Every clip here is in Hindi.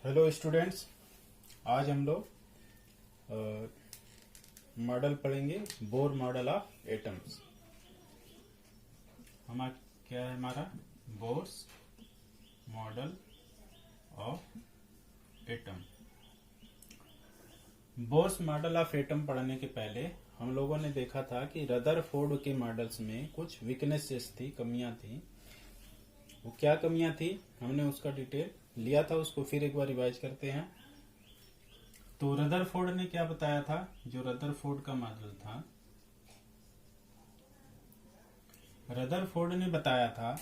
हेलो स्टूडेंट्स, आज हम लोग मॉडल पढ़ेंगे। Bohr model of atoms. हमारा क्या है? हमारा Bohr's model of atom. Bohr's model of atom पढ़ने के पहले हम लोगों ने देखा था कि रदरफोर्ड के मॉडल्स में कुछ वीकनेसेस थी, कमियां थी। वो क्या कमियां थी, हमने उसका डिटेल लिया था, उसको फिर एक बार रिवाइज करते हैं। तो रदरफोर्ड ने क्या बताया था? जो रदरफोर्ड का मॉडल था, रदरफोर्ड ने बताया था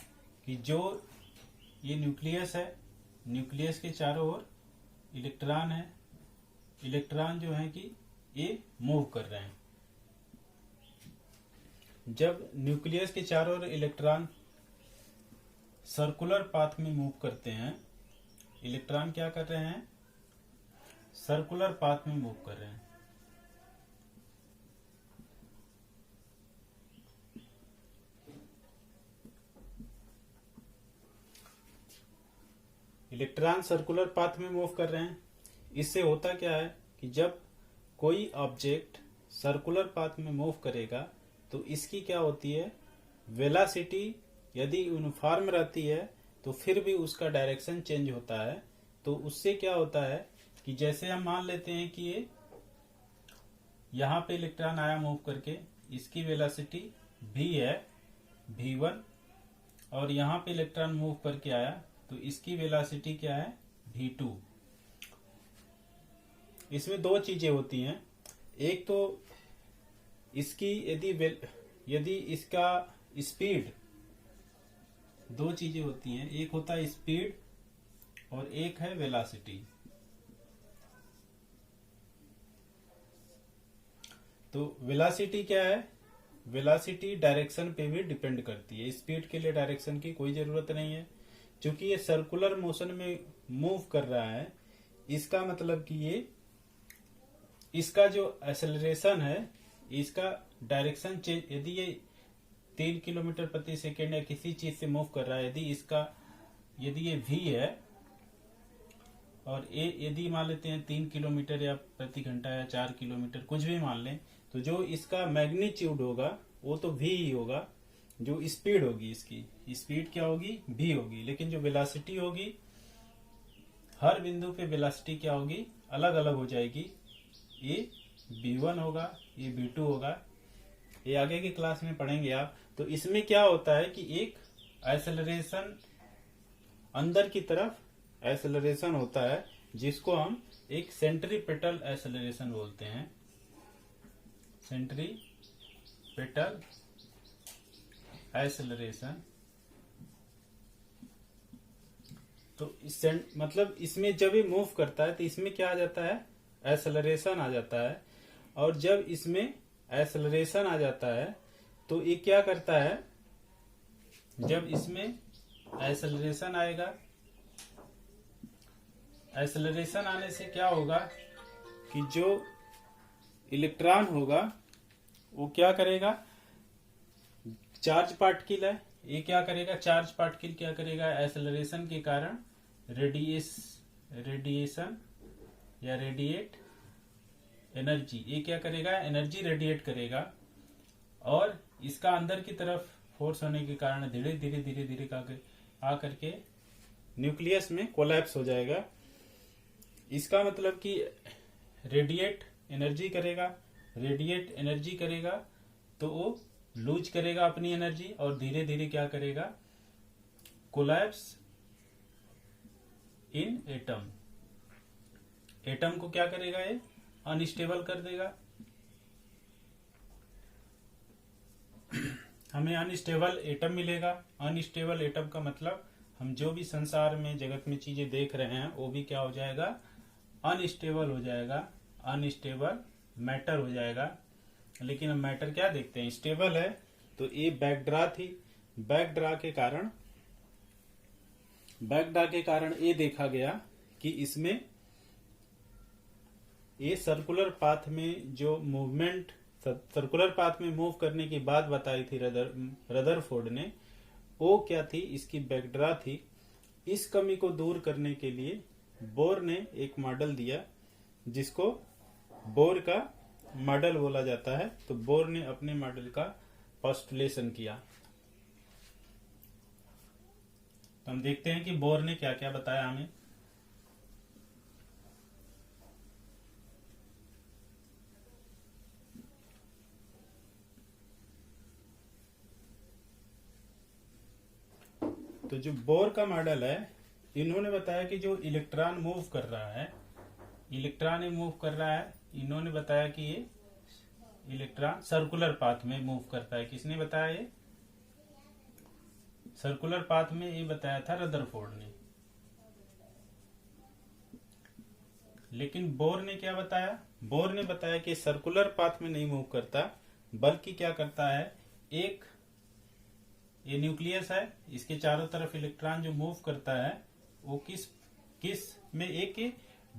कि जो ये न्यूक्लियस है, न्यूक्लियस के चारों ओर इलेक्ट्रॉन है। इलेक्ट्रॉन जो है कि ये मूव कर रहे हैं। जब न्यूक्लियस के चारों ओर इलेक्ट्रॉन सर्कुलर पाथ में मूव करते हैं, इलेक्ट्रॉन क्या कर रहे हैं? सर्कुलर पाथ में मूव कर रहे हैं। इलेक्ट्रॉन सर्कुलर पाथ में मूव कर रहे हैं। इससे होता क्या है कि जब कोई ऑब्जेक्ट सर्कुलर पाथ में मूव करेगा तो इसकी क्या होती है? वेलोसिटी यदि यूनिफॉर्म रहती है तो फिर भी उसका डायरेक्शन चेंज होता है। तो उससे क्या होता है कि जैसे हम मान लेते हैं कि ये यहाँ पे इलेक्ट्रॉन आया मूव करके, इसकी वेलोसिटी v है, v1, और यहाँ पे इलेक्ट्रॉन मूव करके आया तो इसकी वेलोसिटी क्या है? v2। इसमें दो चीजें होती हैं। एक तो इसकी यदि इसका स्पीड, दो चीजें होती हैं, एक होता है स्पीड और एक है वेलोसिटी। तो वेलोसिटी क्या है? वेलोसिटी डायरेक्शन पे भी डिपेंड करती है। स्पीड के लिए डायरेक्शन की कोई जरूरत नहीं है, क्योंकि ये सर्कुलर मोशन में मूव कर रहा है। इसका मतलब कि ये इसका जो एक्सेलरेशन है, इसका डायरेक्शन चेंज, यदि ये 3 किलोमीटर प्रति सेकेंड या किसी चीज से मूव कर रहा है, यदि ये v है और यदि मान लेते हैं 3 किलोमीटर या प्रति घंटा या 4 किलोमीटर, कुछ भी मान लें, तो जो इसका मैग्नीट्यूड होगा वो तो v ही होगा। जो स्पीड होगी, इसकी स्पीड क्या होगी? v होगी। लेकिन जो वेलोसिटी होगी, हर बिंदु पे वेलोसिटी क्या होगी? अलग अलग हो जाएगी। ये v1 होगा, ये v2 होगा। ये आगे की क्लास में पढ़ेंगे आप। तो इसमें क्या होता है कि एक एक्सेलरेशन, अंदर की तरफ एक्सेलरेशन होता है, जिसको हम एक सेंट्रीपेटल एक्सेलरेशन बोलते हैं। Centripetal acceleration. तो मतलब इसमें जब ये मूव करता है तो इसमें क्या आ जाता है? एक्सेलरेशन आ जाता है। और जब इसमें एक्सेलरेशन आ जाता है तो ये क्या करता है? जब इसमें एक्सेलरेशन आएगा, एक्सेलरेशन आने से क्या होगा कि जो इलेक्ट्रॉन होगा वो क्या करेगा? चार्ज पार्टिकल है, ये क्या करेगा? चार्ज पार्टिकल क्या करेगा? एक्सेलरेशन के कारण रेडिएशन या रेडिएट एनर्जी, ये क्या करेगा? एनर्जी रेडिएट करेगा। और इसका अंदर की तरफ फोर्स होने के कारण धीरे धीरे धीरे धीरे आकर के न्यूक्लियस में कोलैप्स हो जाएगा। इसका मतलब कि रेडिएट एनर्जी करेगा तो वो लूज करेगा अपनी एनर्जी और धीरे धीरे क्या करेगा? कोलैप्स इन एटम। एटम को क्या करेगा? ये अनस्टेबल कर देगा। हमें अनस्टेबल एटम मिलेगा। अनस्टेबल एटम का मतलब हम जो भी संसार में, जगत में चीजें देख रहे हैं वो भी क्या हो जाएगा? अनस्टेबल हो जाएगा। अनस्टेबल मैटर हो जाएगा। लेकिन हम मैटर क्या देखते हैं? स्टेबल है। तो ये बैकड्रा थी। बैकड्रा के कारण ये देखा गया कि इसमें ये सर्कुलर पाथ में जो मूवमेंट, सर्कुलर पाथ में मूव करने की बात बताई थी रदरफोर्ड ने, वो क्या थी? इसकी बैकड्रा थी। इस कमी को दूर करने के लिए बोर ने एक मॉडल दिया जिसको बोर का मॉडल बोला जाता है। तो बोर ने अपने मॉडल का पोस्टुलेशन किया। तो हम देखते हैं कि बोर ने क्या क्या बताया हमें। तो जो बोर का मॉडल है, इन्होंने बताया कि जो इलेक्ट्रॉन मूव कर रहा है, इलेक्ट्रॉन मूव कर रहा है, इन्होंने बताया कि ये इलेक्ट्रॉन सर्कुलर पाथ में मूव करता है। किसने बताया? ये सर्कुलर पाथ में ये बताया था रदरफोर्ड ने। लेकिन बोर ने क्या बताया? बोर ने बताया कि सर्कुलर पाथ में नहीं मूव करता, बल्कि क्या करता है, एक ये न्यूक्लियस है, इसके चारों तरफ इलेक्ट्रॉन जो मूव करता है वो किस किस में एक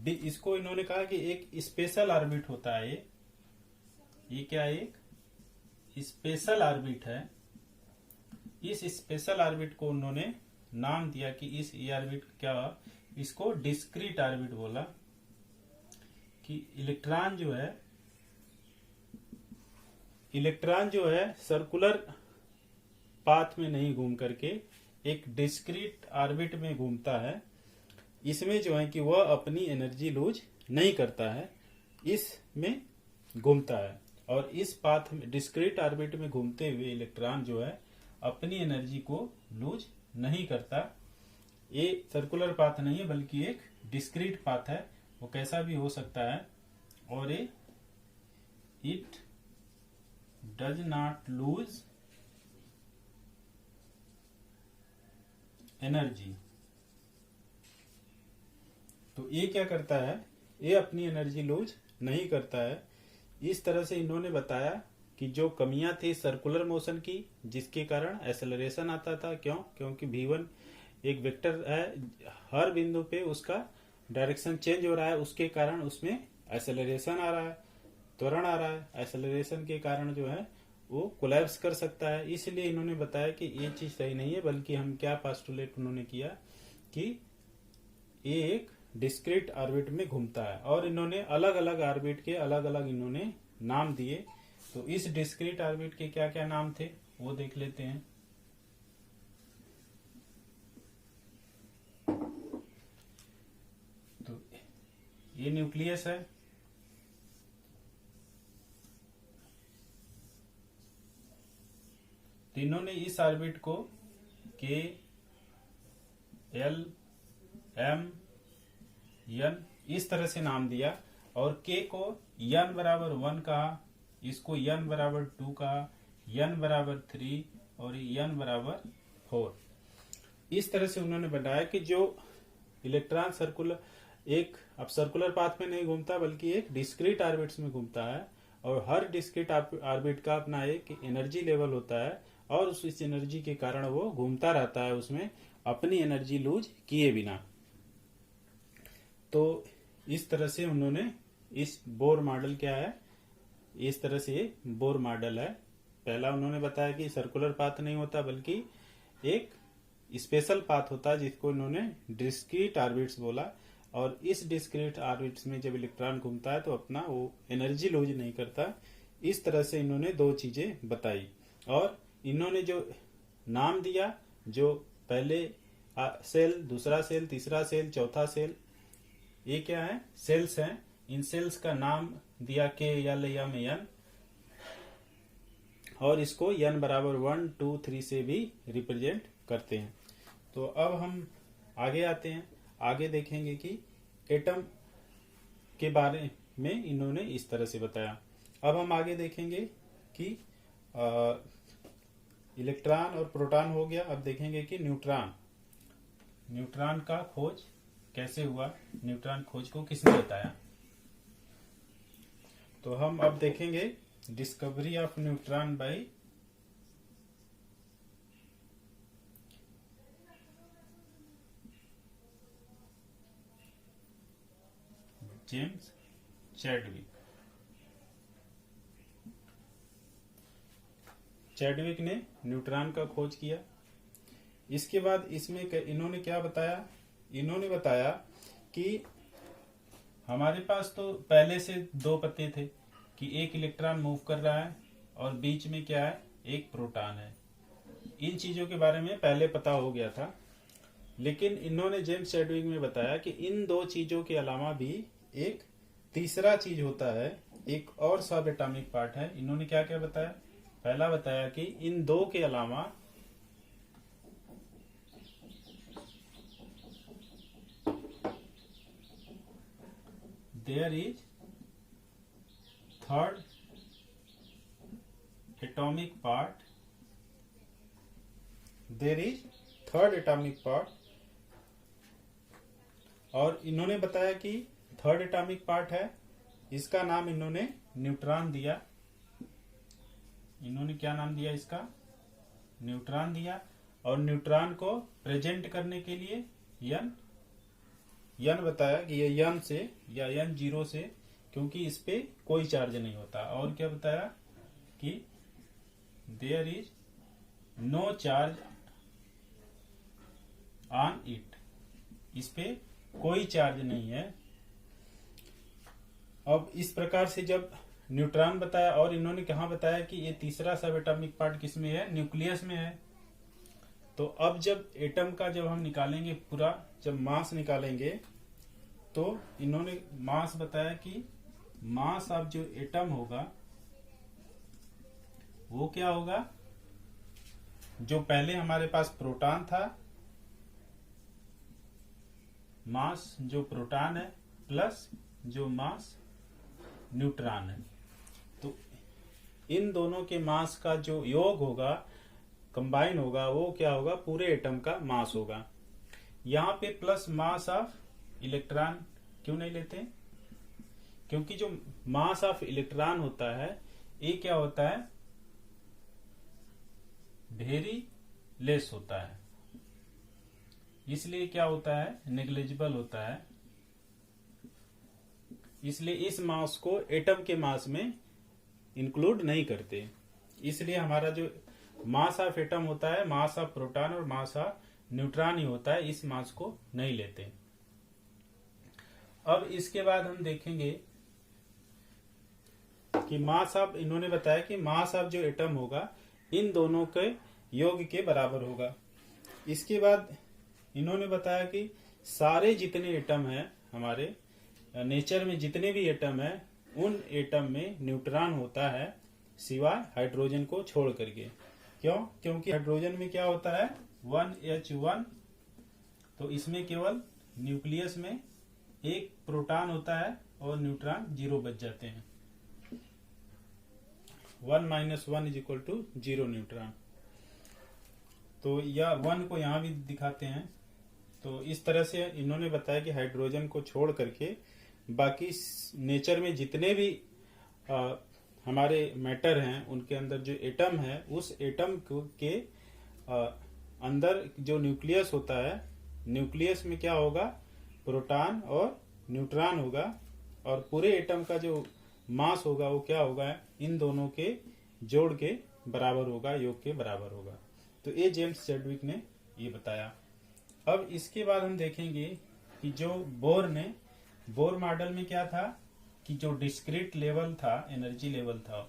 इसको इन्होंने कहा कि एक स्पेशल ऑर्बिट होता है। ये क्या है? एक स्पेशल ऑर्बिट है। इस स्पेशल ऑर्बिट को उन्होंने नाम दिया कि इस ऑर्बिट क्या, इसको डिस्क्रीट ऑर्बिट बोला। कि इलेक्ट्रॉन जो है सर्कुलर पाथ में नहीं घूम करके एक डिस्क्रीट ऑर्बिट में घूमता है। इसमें जो है कि वह अपनी एनर्जी लूज नहीं करता है, इसमें घूमता है। और इस पाथ में डिस्क्रीट ऑर्बिट में घूमते हुए इलेक्ट्रॉन जो है अपनी एनर्जी को लूज नहीं करता। ये सर्कुलर पाथ नहीं है बल्कि एक डिस्क्रीट पाथ है, वो कैसा भी हो सकता है। और ये it does not lose energy. तो ये क्या करता है, ये अपनी एनर्जी लूज नहीं करता है। इस तरह से इन्होंने बताया कि जो कमियां थी सर्कुलर मोशन की, जिसके कारण एक्सेलरेशन आता था। क्यों? क्योंकि v1 एक वेक्टर है, हर बिंदु पे उसका डायरेक्शन चेंज हो रहा है, उसके कारण उसमें एक्सेलरेशन आ रहा है, त्वरण आ रहा है। एक्सेलरेशन के कारण जो है वो कोलैप्स कर सकता है। इसलिए इन्होंने बताया कि ये चीज सही नहीं है, बल्कि हम क्या पोस्टुलेट उन्होंने किया कि ये एक डिस्क्रीट ऑर्बिट में घूमता है। और इन्होंने अलग अलग ऑर्बिट के अलग अलग इन्होंने नाम दिए। तो इस डिस्क्रीट ऑर्बिट के क्या क्या नाम थे वो देख लेते हैं। तो ये न्यूक्लियस है, तो इन्होंने इस ऑर्बिट को के एल एम एन इस तरह से नाम दिया। और के को n बराबर 1 कहा, इसको n बराबर 2 कहा, n बराबर 3 और n बराबर 4। इस तरह से उन्होंने बताया कि जो इलेक्ट्रॉन सर्कुलर पाथ में नहीं घूमता बल्कि एक डिस्क्रीट ऑर्बिट्स में घूमता है। और हर डिस्क्रीट ऑर्बिट का अपना एक एनर्जी लेवल होता है, और उस एनर्जी के कारण वो घूमता रहता है उसमें अपनी एनर्जी लूज किए बिना। तो इस तरह से उन्होंने इस बोर मॉडल क्या है, इस तरह से बोर मॉडल है। पहला उन्होंने बताया कि सर्कुलर पाथ नहीं होता बल्कि एक स्पेशल पाथ होता है, जिसको इन्होंने डिस्क्रीट ऑर्बिट्स बोला। और इस डिस्क्रीट ऑर्बिट्स में जब इलेक्ट्रॉन घूमता है तो अपना वो एनर्जी लूज नहीं करता। इस तरह से इन्होंने दो चीजें बताई। और इन्होंने जो नाम दिया, जो पहले सेल, दूसरा सेल, तीसरा सेल, चौथा सेल, ये क्या है? सेल्स हैं। इन सेल्स का नाम दिया के एल एम एन, और इसको n बराबर 1, 2, 3 से भी रिप्रेजेंट करते हैं। तो अब हम आगे आते हैं। आगे देखेंगे कि एटम के बारे में इन्होंने इस तरह से बताया। अब हम आगे देखेंगे कि इलेक्ट्रॉन और प्रोटॉन हो गया। अब देखेंगे कि न्यूट्रॉन का खोज कैसे हुआ, न्यूट्रॉन खोज को किसने बताया। तो हम अब देखेंगे discovery of neutron by James Chadwick ने न्यूट्रॉन का खोज किया। इसके बाद इसमें इन्होंने क्या बताया? इन्होंने बताया कि हमारे पास तो पहले से दो पते थे कि एक इलेक्ट्रॉन मूव कर रहा है और बीच में क्या है, एक प्रोटॉन है। इन चीजों के बारे में पहले पता हो गया था, लेकिन इन्होंने जेम्स चैडविक में बताया कि इन दो चीजों के अलावा भी एक तीसरा चीज होता है, एक और सब एटॉमिक पार्ट है। इन्होंने क्या क्या बताया? पहला बताया कि इन दो के अलावा there is third atomic part, there is third atomic part. और इन्होंने बताया कि थर्ड एटॉमिक पार्ट है, इसका नाम इन्होंने न्यूट्रॉन दिया। इन्होंने क्या नाम दिया इसका? न्यूट्रॉन दिया। और न्यूट्रॉन को प्रेजेंट करने के लिए यन बताया कि ये यन से या यन 0 से, क्योंकि इस पे कोई चार्ज नहीं होता। और क्या बताया कि there is no charge on it, इस पे कोई चार्ज नहीं है। अब इस प्रकार से जब न्यूट्रॉन बताया, और इन्होंने कहा बताया कि ये तीसरा सब एटॉमिक पार्ट किसमें है? न्यूक्लियस में है। तो अब जब एटम का जब हम निकालेंगे पूरा, जब मास निकालेंगे, तो इन्होंने मास बताया कि मास ऑफ जो एटम होगा वो क्या होगा? जो पहले हमारे पास प्रोटॉन था, मास जो प्रोटॉन है प्लस जो मास न्यूट्रॉन है, तो इन दोनों के मास का जो योग होगा, कंबाइन होगा, वो क्या होगा? पूरे एटम का मास होगा। यहाँ पे प्लस मास ऑफ इलेक्ट्रॉन क्यों नहीं लेते? क्योंकि जो मास ऑफ इलेक्ट्रॉन होता है ये क्या होता है? वेरी लेस होता है, इसलिए क्या होता है? नेग्लिजिबल होता है। इसलिए इस मास को एटम के मास में इंक्लूड नहीं करते। इसलिए हमारा जो मास ऑफ एटम होता है, मास ऑफ प्रोटॉन और मास ऑफ न्यूट्रॉन ही होता है, इस मास को नहीं लेते। अब इसके बाद हम देखेंगे कि मास ऑफ, इन्होंने बताया कि मास ऑफ जो एटम होगा इन दोनों के योग के बराबर होगा। इसके बाद इन्होंने बताया कि सारे जितने एटम हैं हमारे नेचर में, जितने भी एटम है, उन एटम में न्यूट्रॉन होता है सिवाय हाइड्रोजन को छोड़ करके। क्यों? क्योंकि हाइड्रोजन में क्या होता है? 1H1, तो इसमें केवल न्यूक्लियस में एक प्रोटॉन होता है और न्यूट्रॉन 0 बच जाते हैं। 1 - 1 = 0 न्यूट्रॉन। तो या 1 को यहां भी दिखाते हैं। तो इस तरह से इन्होंने बताया कि हाइड्रोजन को छोड़ करके बाकी नेचर में जितने भी हमारे मैटर हैं, उनके अंदर जो एटम है, उस एटम के अंदर जो न्यूक्लियस होता है, न्यूक्लियस में क्या होगा? प्रोटॉन और न्यूट्रॉन होगा। और पूरे एटम का जो मास होगा वो क्या होगा? इन दोनों के जोड़ के बराबर होगा, योग के बराबर होगा। तो ये जेम्स चैडविक ने ये बताया। अब इसके बाद हम देखेंगे कि जो बोर मॉडल में क्या था कि जो डिस्क्रीट लेवल था, एनर्जी लेवल था,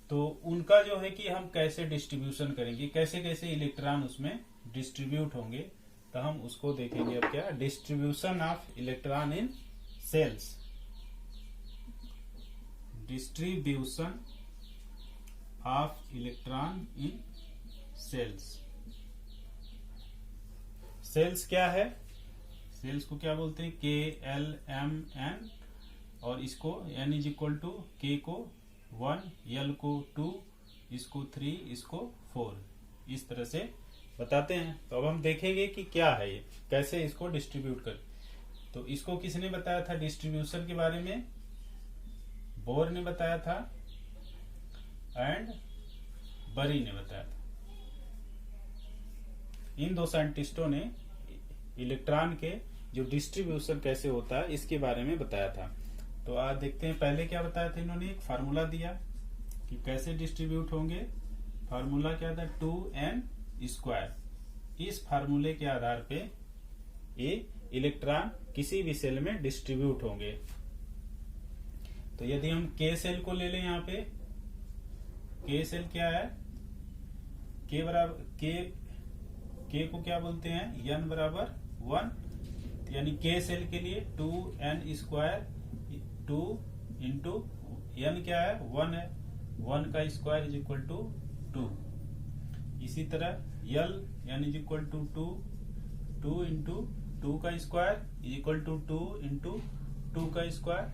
तो उनका जो है कि हम कैसे डिस्ट्रीब्यूशन करेंगे, कैसे कैसे इलेक्ट्रॉन उसमें डिस्ट्रीब्यूट होंगे, तो हम उसको देखेंगे। अब क्या? Distribution of electron in cells, distribution of electron in cells. Cells क्या है? सेल्स को क्या बोलते हैं? KLMN, और इसको N = K को 1, L को 2, इसको 3, इसको 4, इस तरह से बताते हैं। तो अब हम देखेंगे कि क्या है ये, कैसे इसको डिस्ट्रीब्यूट कर। तो इसको किसने बताया था डिस्ट्रीब्यूशन के बारे में? बोर ने बताया था एंड बरी ने बताया था। इन दो साइंटिस्टों ने इलेक्ट्रॉन के जो डिस्ट्रीब्यूशन कैसे होता है इसके बारे में बताया था। तो आज देखते हैं पहले क्या बताया था इन्होंने। एक फार्मूला दिया कि कैसे डिस्ट्रीब्यूट होंगे। फार्मूला क्या था? 2n²। इस फार्मूले के आधार पे ये इलेक्ट्रॉन किसी भी सेल में डिस्ट्रीब्यूट होंगे। तो यदि हम के सेल को ले लें, यहाँ पे के सेल क्या है, के बराबर के को क्या बोलते हैं, एन बराबर 1, यानी के सेल के लिए 2n², 2 इंटू एन क्या है, 1 है, 1 का स्क्वायर इज इक्वल टू 2। इसी तरह यल n is equal to 2 into 2 का square is equal to 2 into 2 का स्क्वायर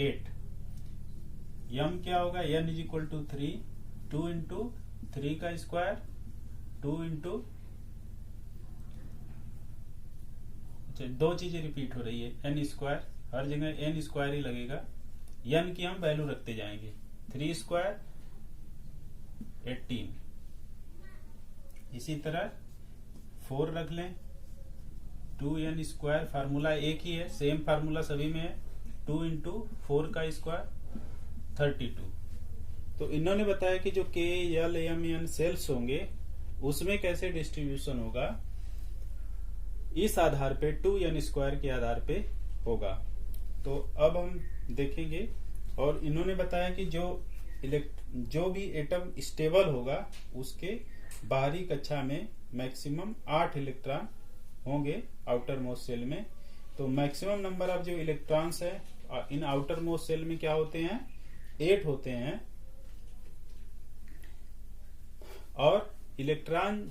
8। यम क्या होगा, n is equal to 3, 2 into 3 का स्क्वायर 2 इंटू, दो चीजें रिपीट हो रही है, एन स्क्वायर, हर जगह एन स्क्वायर ही लगेगा, एन की हम वैल्यू रखते जाएंगे, 3 स्क्वायर 18। इसी तरह 4 रख लें, 2n स्क्वायर, फार्मूला एक ही है, सेम फार्मूला सभी में है, 2 इंटू 4 का स्क्वायर 32। तो इन्होंने बताया कि जो के एल एम एन सेल्स होंगे उसमें कैसे डिस्ट्रीब्यूशन होगा, इस आधार पे 2n² के आधार पे होगा। तो अब हम देखेंगे, और इन्होंने बताया कि जो भी एटम स्टेबल होगा उसके बाहरी कक्षा में मैक्सिमम 8 इलेक्ट्रॉन होंगे आउटर मोस्ट सेल में। तो मैक्सिमम नंबर ऑफ जो इलेक्ट्रॉन्स है इन आउटर मोस्ट सेल में क्या होते हैं, 8 होते हैं। और इलेक्ट्रॉन,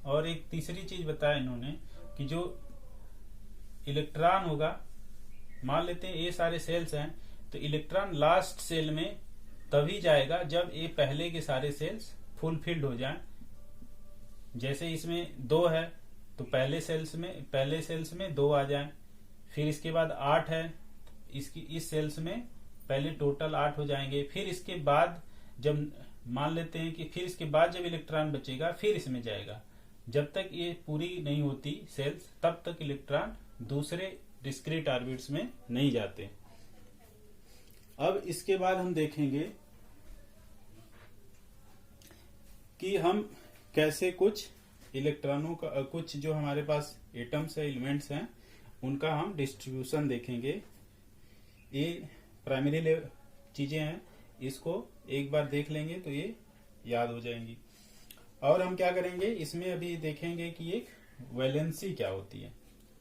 और एक तीसरी चीज बताया इन्होंने कि जो इलेक्ट्रॉन होगा, मान लेते हैं ये सारे सेल्स हैं, तो इलेक्ट्रॉन लास्ट सेल में तभी जाएगा जब ये पहले के सारे सेल्स फुलफिल्ड हो जाएं। जैसे इसमें 2 है तो पहले सेल्स में 2 आ जाएं, फिर इसके बाद 8 है, इस सेल्स में पहले टोटल 8 हो जाएंगे, फिर इसके बाद जब मान लेते हैं कि फिर इसके बाद जब इलेक्ट्रॉन बचेगा फिर इसमें जाएगा। जब तक ये पूरी नहीं होती सेल्स तब तक इलेक्ट्रॉन दूसरे डिस्क्रीट ऑर्बिट्स में नहीं जाते। अब इसके बाद हम देखेंगे कि हम कैसे कुछ इलेक्ट्रॉनों का, कुछ जो हमारे पास एटम्स है, एलिमेंट्स हैं, उनका हम डिस्ट्रीब्यूशन देखेंगे। ये प्राइमरी चीजें हैं, इसको एक बार देख लेंगे तो ये याद हो जाएंगी। और हम क्या करेंगे, इसमें अभी देखेंगे कि एक वैलेंसी क्या होती है।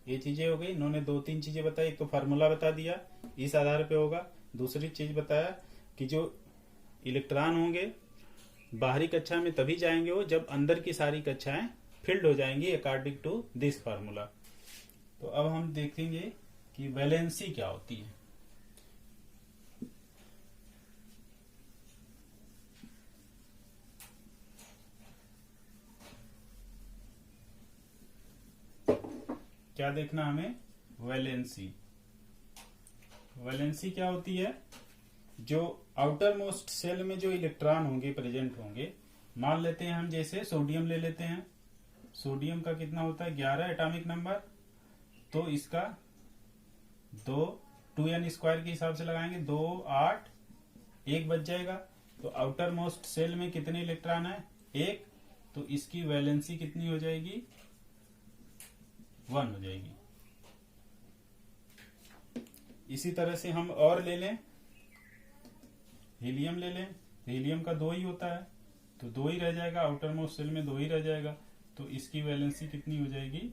ये चीजें हो गई, इन्होंने 2-3 चीजें बताई। एक तो फार्मूला बता दिया, इस आधार पे होगा। दूसरी चीज बताया कि जो इलेक्ट्रॉन होंगे बाहरी कक्षा में तभी जाएंगे वो जब अंदर की सारी कक्षाएं फिल्ड हो जाएंगी अकॉर्डिंग टू दिस फार्मूला। तो अब हम देखेंगे कि वैलेंसी क्या होती है। क्या देखना हमें, वैलेंसी। वैलेंसी क्या होती है, जो आउटर मोस्ट सेल में जो इलेक्ट्रॉन होंगे, प्रेजेंट होंगे, मान लेते हैं हम जैसे सोडियम ले लेते हैं। सोडियम का कितना होता है, 11 एटॉमिक नंबर, तो इसका 2n² के हिसाब से लगाएंगे, 2 8 1 बच जाएगा। तो आउटर मोस्ट सेल में कितने इलेक्ट्रॉन है, 1, तो इसकी वैलेंसी कितनी हो जाएगी, 1 हो जाएगी। इसी तरह से हम और ले लें, हीलियम ले लें। हीलियम का 2 ही होता है, तो 2 ही रह जाएगा, आउटर मोस्ट सेल में 2 ही रह जाएगा, तो इसकी वैलेंसी कितनी हो जाएगी,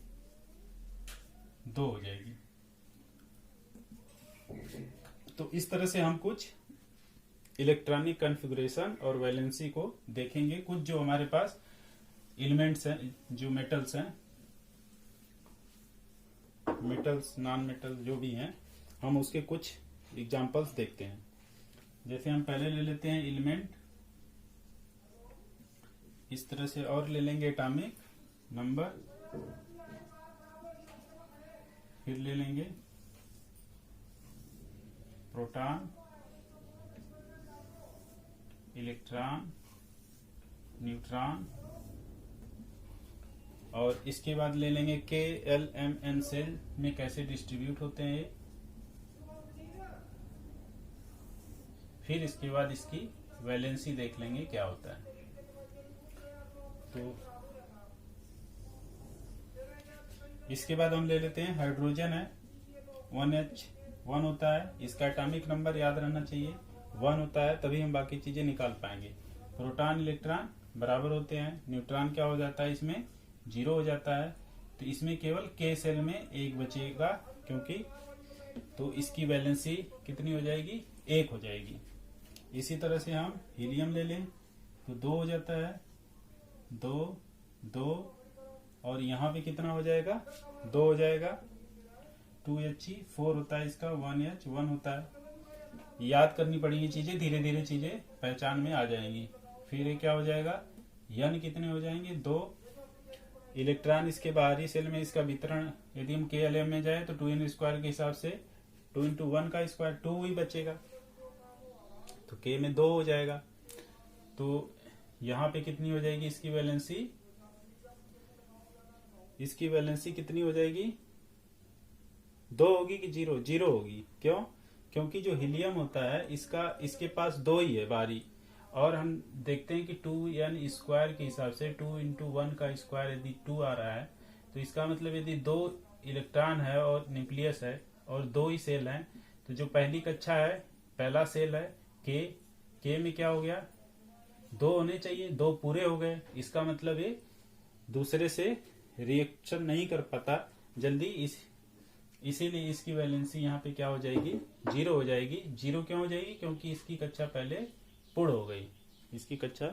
2 हो जाएगी। तो इस तरह से हम कुछ इलेक्ट्रॉनिक कॉन्फ़िगरेशन और वैलेंसी को देखेंगे। कुछ जो हमारे पास एलिमेंट्स हैं, जो मेटल्स हैं, मेटल्स नॉन मेटल जो भी हैं, हम उसके कुछ एग्जांपल्स देखते हैं। जैसे हम पहले ले लेते हैं एलिमेंट, इस तरह से, और ले लेंगे एटॉमिक नंबर, फिर ले लेंगे प्रोटॉन, इलेक्ट्रॉन, न्यूट्रॉन, और इसके बाद ले लेंगे के एल एम एन सेल में कैसे डिस्ट्रीब्यूट होते हैं ये, फिर इसके बाद इसकी वैलेंसी देख लेंगे क्या होता है। तो इसके बाद हम ले लेते हैं हाइड्रोजन है 1H1 होता है, इसका एटॉमिक नंबर याद रहना चाहिए 1 होता है, तभी हम बाकी चीजें निकाल पाएंगे। प्रोटॉन इलेक्ट्रॉन बराबर होते हैं, न्यूट्रॉन क्या हो जाता है इसमें 0 हो जाता है, तो इसमें केवल K सेल में 1 बचेगा क्योंकि, तो इसकी वैलेंसी कितनी हो जाएगी 1 हो जाएगी। इसी तरह से हम हीलियम ले लें तो 2 हो जाता है, 2 2 और यहाँ पे कितना हो जाएगा 2 हो जाएगा, 2He 4 होता है इसका, 1H1 होता है। याद करनी पड़ेगी चीजें, धीरे धीरे चीजें पहचान में आ जाएंगी। फिर ये क्या हो जाएगा N कितने हो जाएंगे 2। इलेक्ट्रॉन इसके बाहरी सेल में इसका वितरण यदि हम KLM में जाए तो 2n² के हिसाब से 2 × 1 का स्क्वायर 2 ही बचेगा, तो K में 2 हो जाएगा। तो यहाँ पे कितनी हो जाएगी इसकी वैलेंसी कितनी हो जाएगी 2 होगी कि 0 होगी। क्यों? क्योंकि जो हीलियम होता है इसके पास 2 ही है बाहरी, और हम देखते हैं कि 2n² के हिसाब से 2 × 1 का स्क्वायर यदि 2 आ रहा है, तो इसका मतलब यदि 2 इलेक्ट्रॉन है और न्यूक्लियस है और 2 ही सेल हैं, तो जो पहली कक्षा है पहला सेल है K में क्या हो गया 2 होने चाहिए, 2 पूरे हो गए, इसका मतलब ये दूसरे से रिएक्शन नहीं कर पाता जल्दी, इसीलिए इसकी वैलेंसी यहाँ पे क्या हो जाएगी 0 हो जाएगी। 0 क्यों हो जाएगी? क्योंकि इसकी कक्षा पहले पूर्ण हो गई, इसकी कक्षा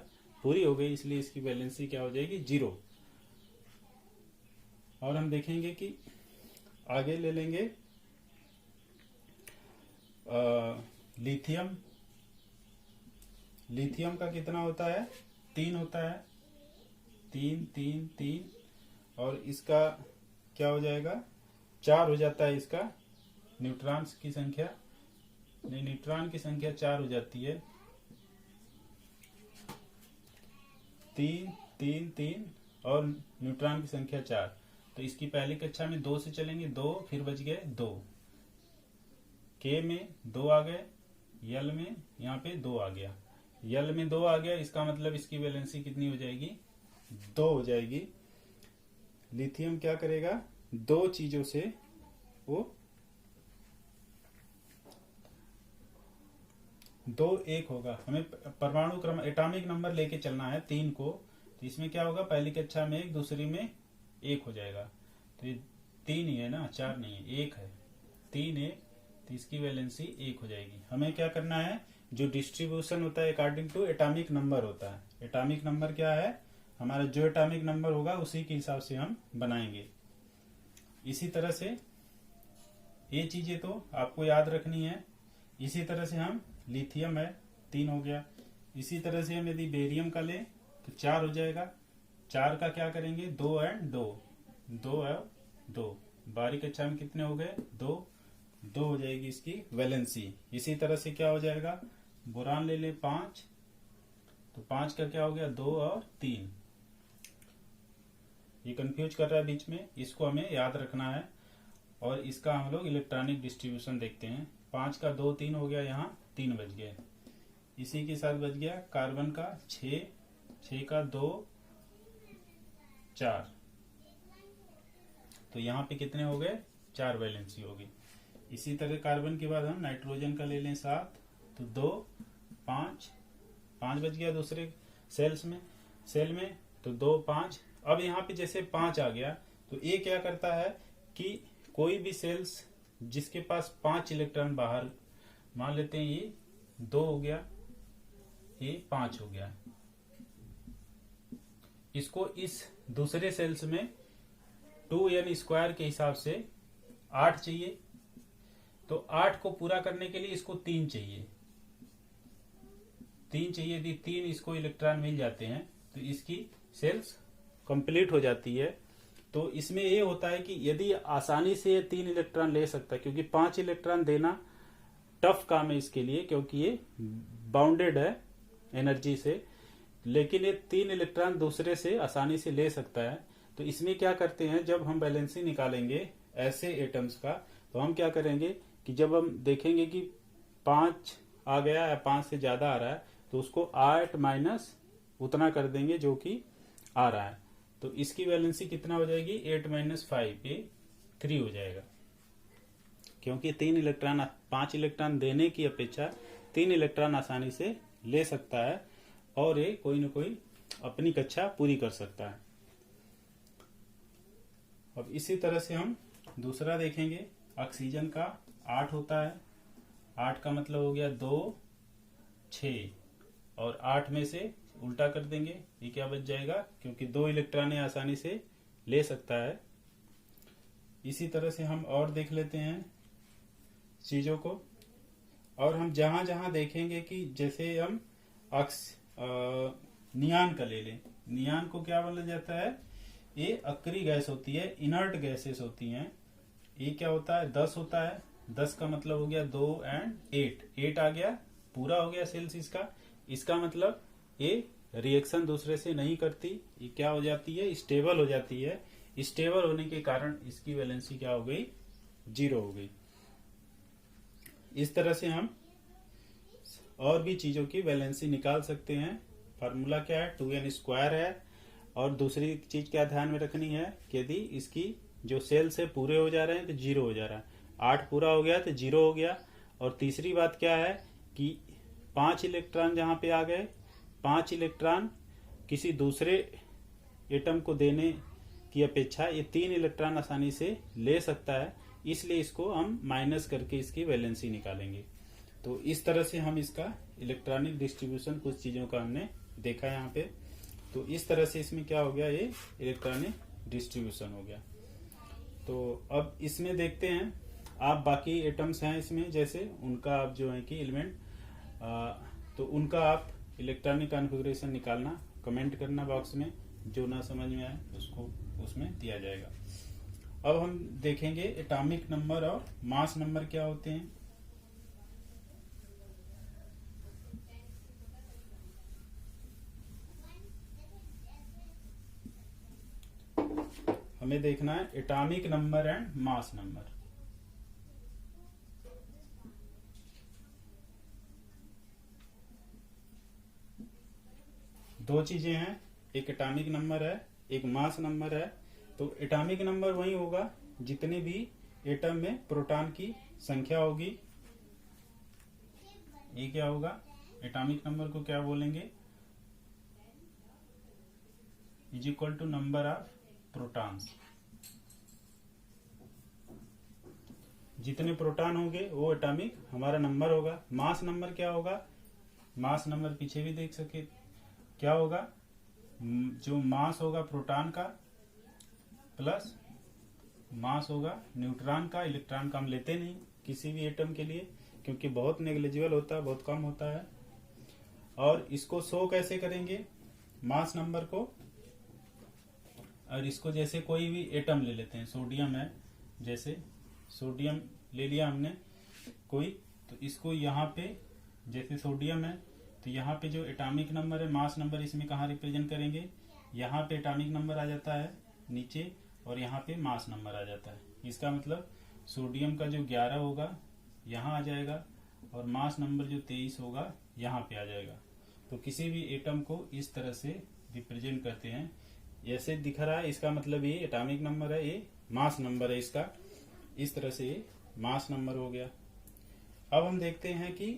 पूरी हो गई, इसलिए इसकी वैलेंसी क्या हो जाएगी 0। और हम देखेंगे कि आगे ले लेंगे लिथियम का कितना होता है 3 होता है, 3 3 3 और इसका क्या हो जाएगा 4 हो जाता है। इसका न्यूट्रॉन की संख्या 4 हो जाती है, 3 3 3 और न्यूट्रॉन की संख्या 4। तो इसकी पहली कक्षा में 2 से चलेंगे, 2 फिर बच गए 2, K में 2 आ गए, L में यहाँ पे 2 आ गया, L में 2 आ गया, इसका मतलब इसकी वैलेंसी कितनी हो जाएगी 2 हो जाएगी। लिथियम क्या करेगा 2 चीजों से वो 2 1 होगा, हमें परमाणु क्रम एटॉमिक नंबर लेके चलना है 3 को, तो इसमें क्या होगा पहली कक्षा में 1 दूसरी में 1 हो जाएगा, तो ये 3 ही है ना 4 नहीं है 1 है, 3 1, तो इसकी वैलेंसी 1 हो जाएगी। हमें क्या करना है जो डिस्ट्रीब्यूशन होता है अकॉर्डिंग टू एटॉमिक नंबर होता है, एटॉमिक नंबर क्या है हमारा जो एटॉमिक नंबर होगा उसी के हिसाब से हम बनाएंगे। इसी तरह से ये चीजें तो आपको याद रखनी है। इसी तरह से हम लिथियम है 3 हो गया, इसी तरह से हम यदि बेरियम का लें तो 4 हो जाएगा, 4 का क्या करेंगे 2 और 2, 2 और 2, बारीक कक्षा में कितने हो गए 2 हो जाएगी इसकी वैलेंसी। इसी तरह से क्या हो जाएगा बोरान ले ले 5, तो 5 का क्या हो गया 2 और 3, ये कंफ्यूज कर रहा है बीच में, इसको हमें याद रखना है। और इसका हम लोग इलेक्ट्रॉनिक डिस्ट्रीब्यूशन देखते हैं, 5 का 2 3 हो गया, यहाँ 3 बच गए। इसी के साथ बच गया कार्बन का 6 का 2 4, तो यहाँ पे कितने हो गए 4 वैलेंसी होगी। इसी तरह कार्बन के बाद हम नाइट्रोजन का ले लें 7, तो 2 5 बच गया दूसरे सेल में, तो 2 5। अब यहाँ पे जैसे 5 आ गया तो ये क्या करता है कि कोई भी सेल्स जिसके पास 5 इलेक्ट्रॉन बाहर, मान लेते हैं ये 2 हो गया, ये 5 हो गया, इसको इस दूसरे सेल्स में 2n² के हिसाब से 8 चाहिए, तो 8 को पूरा करने के लिए इसको 3 चाहिए, यदि 3 इसको इलेक्ट्रॉन मिल जाते हैं तो इसकी सेल्स कंप्लीट हो जाती है। तो इसमें ये होता है कि यदि आसानी से ये 3 इलेक्ट्रॉन ले सकता है, क्योंकि 5 इलेक्ट्रॉन देना टफ काम है इसके लिए, क्योंकि ये बाउंडेड है एनर्जी से, लेकिन ये 3 इलेक्ट्रॉन दूसरे से आसानी से ले सकता है। तो इसमें क्या करते हैं जब हम वैलेंसी निकालेंगे ऐसे एटम्स का, तो हम क्या करेंगे कि जब हम देखेंगे कि 5 आ गया या 5 से ज्यादा आ रहा है, तो उसको 8 माइनस उतना कर देंगे जो कि आ रहा है, तो इसकी वैलेंसी कितना हो जाएगी 8 - 5, ये 3 हो जाएगा, क्योंकि 5 इलेक्ट्रॉन देने की अपेक्षा 3 इलेक्ट्रॉन आसानी से ले सकता है और ये कोई न कोई अपनी कक्षा पूरी कर सकता है। अब इसी तरह से हम दूसरा देखेंगे। ऑक्सीजन का 8 होता है, 8 का मतलब हो गया 2 6, और 8 में से उल्टा कर देंगे, ये क्या बच जाएगा, क्योंकि 2 इलेक्ट्रॉन आसानी से ले सकता है। इसी तरह से हम और देख लेते हैं चीजों को, और हम जहां जहां देखेंगे कि जैसे हम नियान का ले लें, नियान को क्या बोला जाता है, ये अक्री गैस होती है, इनर्ट गैसेस होती हैं। ये क्या होता है 10 होता है, 10 का मतलब हो गया 2 और 8 आ गया, पूरा हो गया सेल्स इसका मतलब ये रिएक्शन दूसरे से नहीं करती, ये क्या हो जाती है, स्टेबल हो जाती है। स्टेबल होने के कारण इसकी वैलेंसी क्या हो गई, 0 हो गई। इस तरह से हम और भी चीजों की वैलेंसी निकाल सकते हैं। फार्मूला क्या है, 2n² है। और दूसरी चीज क्या ध्यान में रखनी है कि यदि इसकी जो सेल्स है पूरे हो जा रहे हैं तो 0 हो जा रहा है, 8 पूरा हो गया तो 0 हो गया। और तीसरी बात क्या है कि 5 इलेक्ट्रॉन जहां पे आ गए, 5 इलेक्ट्रॉन किसी दूसरे एटम को देने की अपेक्षा ये 3 इलेक्ट्रॉन आसानी से ले सकता है, इसलिए इसको हम माइनस करके इसकी वैलेंसी निकालेंगे। तो इस तरह से हम इसका इलेक्ट्रॉनिक डिस्ट्रीब्यूशन कुछ चीजों का हमने देखा यहाँ पे। तो इस तरह से इसमें क्या हो गया, ये इलेक्ट्रॉनिक डिस्ट्रीब्यूशन हो गया। तो अब इसमें देखते हैं, आप बाकी एटम्स हैं इसमें, जैसे उनका आप जो है कि एलिमेंट, तो उनका आप इलेक्ट्रॉनिक कॉन्फ़िगरेशन निकालना, कमेंट करना बॉक्स में, जो ना समझ में आए उसको उसमें दिया जाएगा। अब हम देखेंगे एटॉमिक नंबर और मास नंबर क्या होते हैं। हमें देखना है atomic number and mass number. दो चीजें हैं, एक एटॉमिक नंबर है, एक मास नंबर है। तो एटॉमिक नंबर वही होगा जितने भी एटम में प्रोटॉन की संख्या होगी, ये क्या होगा, एटॉमिक नंबर को क्या बोलेंगे, is equal to number of protons. जितने प्रोटॉन होंगे वो एटॉमिक हमारा नंबर होगा। मास नंबर क्या होगा, मास नंबर पीछे भी देख सके, क्या होगा, जो मास होगा प्रोटॉन का प्लस मास होगा न्यूट्रॉन का। इलेक्ट्रॉन का हम लेते नहीं किसी भी एटम के लिए, क्योंकि बहुत नेग्लिजिबल होता है, बहुत कम होता है। और इसको शो कैसे करेंगे, मास नंबर को, और इसको जैसे कोई भी एटम ले लेते हैं, सोडियम है, जैसे सोडियम ले लिया हमने कोई, तो इसको यहाँ पे जैसे सोडियम है, तो यहाँ पे जो एटॉमिक नंबर है, मास नंबर, इसमें कहाँ रिप्रेजेंट करेंगे, यहाँ पे एटॉमिक नंबर आ जाता है नीचे, और यहाँ पे मास नंबर आ जाता है। इसका मतलब सोडियम का जो 11 होगा यहाँ आ जाएगा, और मास नंबर जो 23 होगा यहाँ पे आ जाएगा। तो किसी भी एटम को इस तरह से रिप्रेजेंट करते हैं, ऐसे दिख रहा है, इसका मतलब ये एटॉमिक नंबर है, ये मास नंबर है इसका, इस तरह से ये मास नंबर हो गया। अब हम देखते हैं कि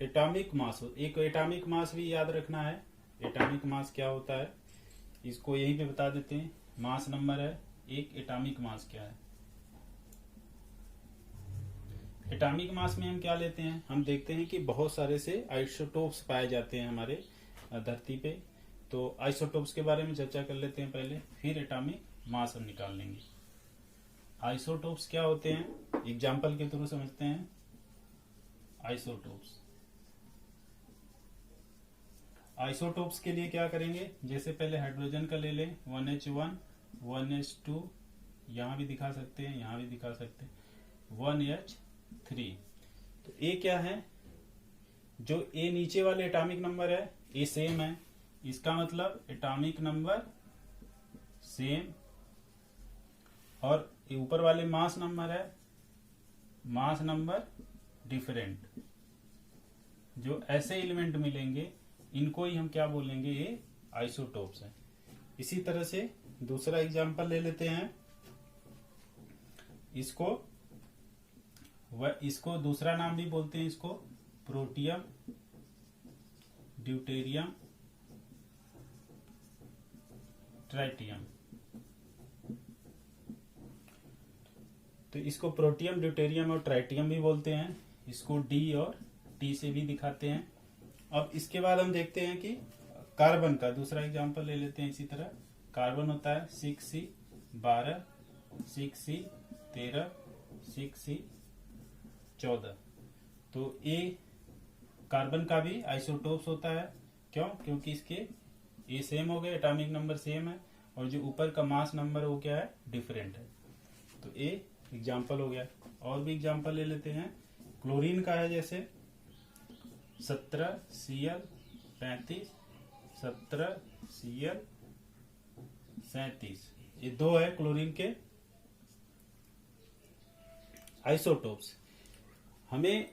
एटॉमिक मास, एक एटॉमिक मास भी याद रखना है। एटॉमिक मास क्या होता है, इसको यहीं पे बता देते हैं। मास नंबर है, एक एटॉमिक मास क्या है। एटॉमिक मास में हम क्या लेते हैं, हम देखते हैं कि बहुत सारे से आइसोटोप्स पाए जाते हैं हमारे धरती पे। तो आइसोटोप्स के बारे में चर्चा कर लेते हैं पहले, फिर एटॉमिक मास हम निकाल लेंगे। आइसोटोप्स क्या होते हैं, एग्जाम्पल के थ्रू समझते हैं। आइसोटोप्स, आइसोटोप्स के लिए क्या करेंगे, जैसे पहले हाइड्रोजन का ले लें, 1H1 1H2, यहां भी दिखा सकते हैं, यहां भी दिखा सकते हैं, 1H3। तो ए क्या है, जो ए नीचे वाले एटॉमिक नंबर है, ए सेम है, इसका मतलब एटॉमिक नंबर सेम, और ये ऊपर वाले मास नंबर है, मास नंबर डिफरेंट। जो ऐसे एलिमेंट मिलेंगे इनको ही हम क्या बोलेंगे, ये आइसोटोप्स हैं। इसी तरह से दूसरा एग्जांपल ले लेते हैं। इसको दूसरा नाम भी बोलते हैं, इसको प्रोटियम, ड्यूटेरियम, ट्राइटियम। तो इसको प्रोटियम, ड्यूटेरियम और ट्राइटियम भी बोलते हैं। इसको डी और टी से भी दिखाते हैं। अब इसके बाद हम देखते हैं कि कार्बन का दूसरा एग्जांपल ले लेते हैं। इसी तरह कार्बन होता है 6C12, 6C13, 6C14। तो ये कार्बन का भी आइसोटोप्स होता है। क्यों? क्योंकि इसके ये सेम हो गए, एटॉमिक नंबर सेम है, और जो ऊपर का मास नंबर वो क्या है, डिफरेंट है। तो ये एग्जांपल हो गया। और भी एग्जांपल ले लेते हैं। क्लोरीन का है जैसे 17Cl35, 17Cl37। ये दो है क्लोरीन के आइसोटोप्स। हमें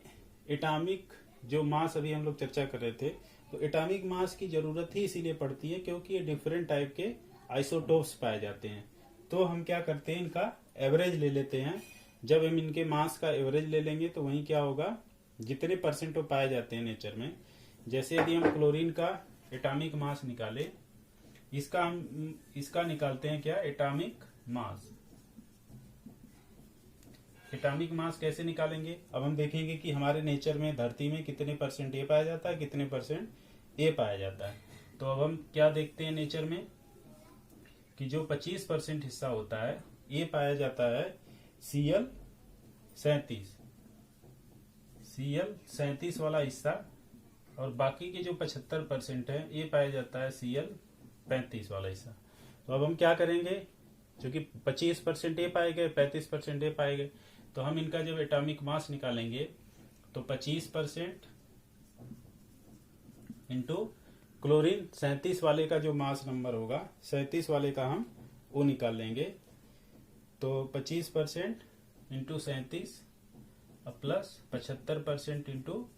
एटॉमिक जो मास अभी हम लोग चर्चा कर रहे थे, तो एटॉमिक मास की जरूरत ही इसीलिए पड़ती है क्योंकि ये डिफरेंट टाइप के आइसोटोप्स पाए जाते हैं। तो हम क्या करते हैं, इनका एवरेज ले लेते हैं। जब हम इनके मास का एवरेज ले लेंगे तो वही क्या होगा, जितने परसेंट वो पाए जाते हैं नेचर में। जैसे यदि हम क्लोरीन का एटॉमिक मास निकाले, इसका निकालते हैं क्या, एटॉमिक मास। एटॉमिक मास कैसे निकालेंगे? अब हम देखेंगे कि हमारे नेचर में, धरती में कितने परसेंट ए पाया जाता है, कितने परसेंट ए पाया जाता है। तो अब हम क्या देखते हैं नेचर में कि जो 25% हिस्सा होता है ए पाया जाता है Cl37 वाला हिस्सा, और बाकी के जो 75% है ए पाया जाता है Cl35 वाला हिस्सा। तो अब हम क्या करेंगे, क्योंकि 25% ए पाए गए, 35% ए पाए गए, तो हम इनका जब एटॉमिक मास निकालेंगे तो 25% इंटू क्लोरीन 37 वाले का जो मास नंबर होगा, 37 वाले का हम वो निकाल लेंगे। तो 25% इंटू 37 प्लस 75% इंटू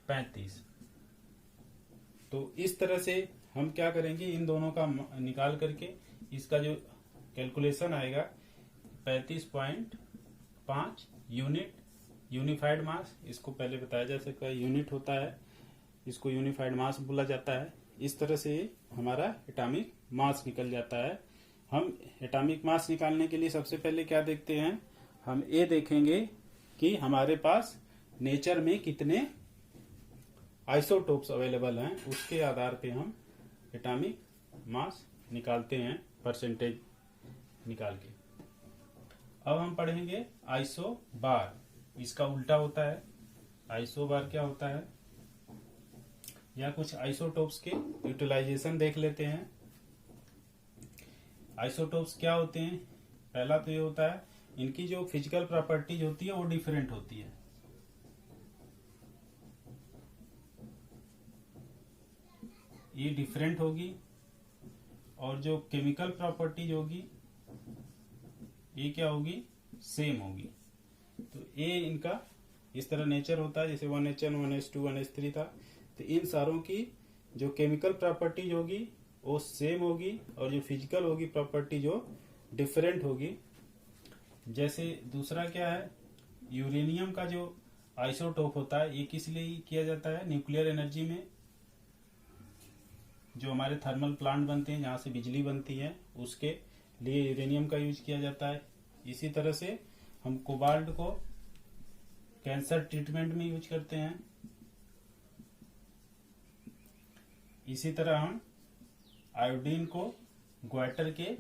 35। तो इस तरह से हम क्या करेंगे, इन दोनों का निकाल करके इसका जो कैलकुलेशन आएगा 35.5 यूनिट यूनिफाइड मास। इसको पहले बताया जा सकता है, यूनिट होता है, इसको यूनिफाइड मास बोला जाता है। इस तरह से हमारा एटॉमिक मास निकल जाता है। हम एटॉमिक मास निकालने के लिए सबसे पहले क्या देखते हैं, हम ये देखेंगे कि हमारे पास नेचर में कितने आइसोटोप्स अवेलेबल हैं। उसके आधार पे हम एटॉमिक मास निकालते हैं, परसेंटेज निकाल के। अब हम पढ़ेंगे आइसोबार। इसका उल्टा होता है। आइसोबार क्या होता है, या कुछ आइसोटोप्स के यूटिलाइजेशन देख लेते हैं। आइसोटोप्स क्या होते हैं? पहला तो ये होता है, इनकी जो फिजिकल प्रॉपर्टीज होती है वो डिफरेंट होती है। ये डिफरेंट होगी, और जो केमिकल प्रॉपर्टीज होगी ये क्या होगी, सेम होगी। तो ये इनका इस तरह नेचर होता है, जैसे 1H1, 1H2, 1H3 था। तो इन सारों की जो केमिकल प्रॉपर्टीज होगी वो सेम होगी, और जो फिजिकल होगी प्रॉपर्टी जो डिफरेंट होगी। जैसे दूसरा क्या है, यूरेनियम का जो आइसोटोप होता है, ये किस लिए किया जाता है, न्यूक्लियर एनर्जी में जो हमारे थर्मल प्लांट बनते हैं, जहां से बिजली बनती है, उसके लिए यूरेनियम का यूज किया जाता है। इसी तरह से हम कोबाल्ट को कैंसर ट्रीटमेंट में यूज करते हैं। इसी तरह हम आयोडीन को ग्वाइटर के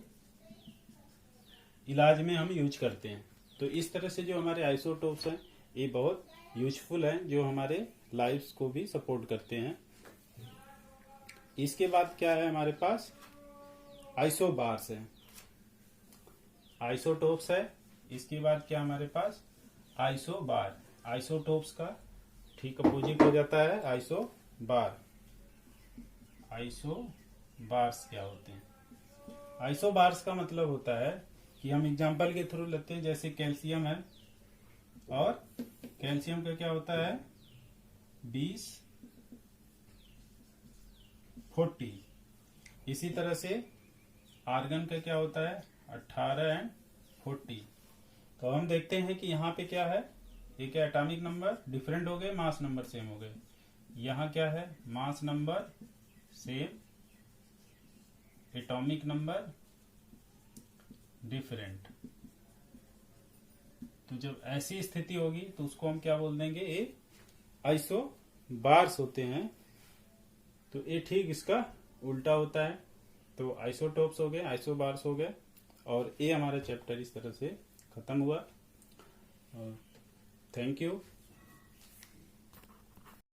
इलाज में हम यूज करते हैं। तो इस तरह से जो हमारे आइसोटोप्स हैं ये बहुत यूजफुल हैं, जो हमारे लाइफ्स को भी सपोर्ट करते हैं। इसके बाद क्या है हमारे पास, आइसोबार्स है। आइसोटोप्स है, इसके बाद क्या हमारे पास, आइसोबार। आइसोटोप्स का ठीक अपोजिट हो जाता है आइसोबार। आइसोबार्स क्या होते हैं? आइसोबार्स का मतलब होता है कि हम एग्जांपल के थ्रू लेते हैं, जैसे कैल्शियम है, और कैल्शियम का क्या होता है 20, 40। इसी तरह से आर्गन का क्या होता है 18 एंड 40। तो हम देखते हैं कि यहाँ पे क्या है, ये क्या एटॉमिक नंबर डिफरेंट हो गए, मास नंबर सेम हो गए। यहाँ क्या है mass number same, atomic number different. तो जब ऐसी स्थिति होगी तो उसको हम क्या बोल देंगे, ये आइसो बार्स होते हैं। तो ये ठीक इसका उल्टा होता है। तो आइसोटोप्स हो गए, आइसो बार्स हो गए, और ये हमारा चैप्टर इस तरह से खत्म हुआ। और थैंक यू।